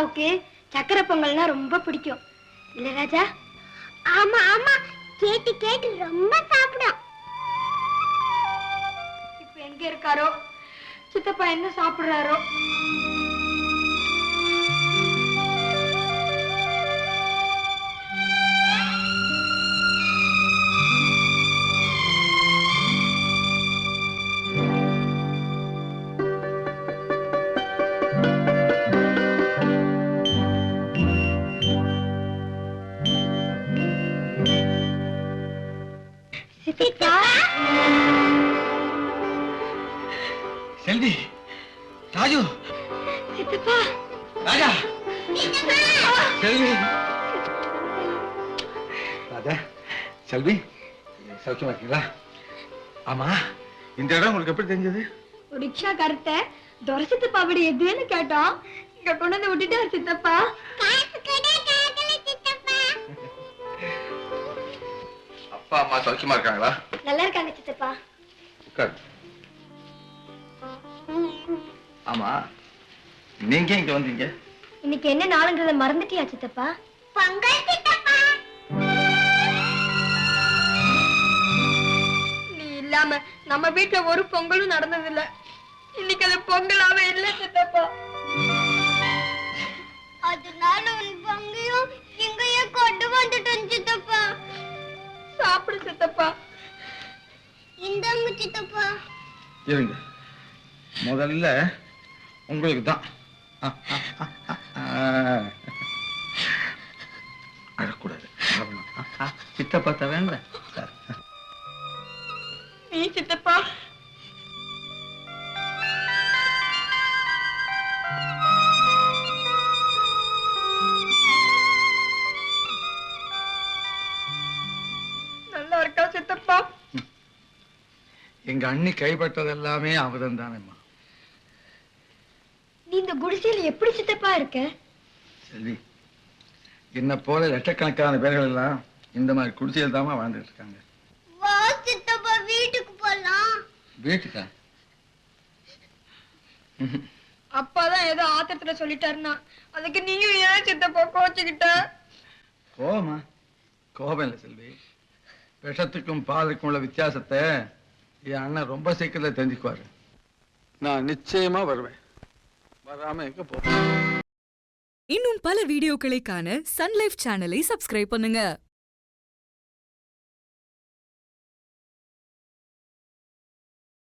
சித்தப்பாவுக்கு சக்கரை பொங்கல்னா ரொம்ப பிடிக்கும் இல்ல ராஜா? ஆமா ஆமா, கேட்டு கேட்டு ரொம்ப சாப்பிடும். இப்ப எங்க இருக்காரோ, சித்தப்பா என்ன சாப்பிடுறாரோ? சித்தப்பா, செல்வி, ராஜு, சித்தப்பா, ராஜா, செல்வி, ராஜா, செல்வி, சௌக்கியமா இருக்கீங்களா? ஆமா, இந்த இடம் உங்களுக்கு எப்படி தெரிஞ்சது? ரிக்ஷா கருத்தை துரை சித்தப்பா விட எதுன்னு கேட்டோம். இங்க கொண்டு வந்து விட்டுட்டாரு சித்தப்பா. அப்பா அம்மா சௌக்கியமா இருக்காங்களா? நல்லா இருக்காங்க சித்தப்பா. உட்காரு. ஆமா, நீங்க இங்க வந்தீங்க? இன்னைக்கு என்ன நாளுங்கிறத மறந்துட்டியா சித்தப்பா? பொங்கல் சித்தப்பா. நீ இல்லாம நம்ம வீட்டுல ஒரு பொங்கலும் நடந்தது இல்ல. இன்னைக்கு அது பொங்கலாவே இல்ல சித்தப்பா. அதனால உன் பங்கையும் இங்கேயே கொண்டு வந்துட்டேன் சித்தப்பா. சாப்பிடு சித்தப்பா. இந்தாங்க சித்தப்பா. இருங்க, முதல்ல உங்களுக்கு தான். அழக்கூடாது, சித்தப்பா தவேன். நீ சித்தப்பா. நல்லா இருக்கா சித்தப்பா? எங்க அண்ணி கைப்பட்டது எல்லாமே அவதம் தானேம்மா. நீ இந்த குடிசையில எப்படி சித்தப்பா இருக்க? செல்வி, என்ன போல லட்சக்கணக்கான பேர்கள் எல்லாம் இந்த மாதிரி குடிசையில் தாமா வாழ்ந்துட்டு இருக்காங்க. வா சித்தப்பா, வீட்டுக்கு போலாம். வீட்டுக்கா? அப்பாதான் ஏதோ ஆத்திரத்துல சொல்லிட்டாருன்னா அதுக்கு நீயும் ஏன் சித்தப்பா கோச்சுக்கிட்ட? கோபமா? கோபம் இல்லை செல்வி, விஷத்துக்கும் பாலுக்கும் உள்ள வித்தியாசத்தை என் அண்ணன் ரொம்ப சீக்கிரத்தில் தெரிஞ்சுக்குவாரு. நான் நிச்சயமா வருவேன், வராம எங்க போவேன். இன்னும் பல வீடியோக்களை காண சன் லைஃப் சேனலை சப்ஸ்கிரைப் பண்ணுங்க.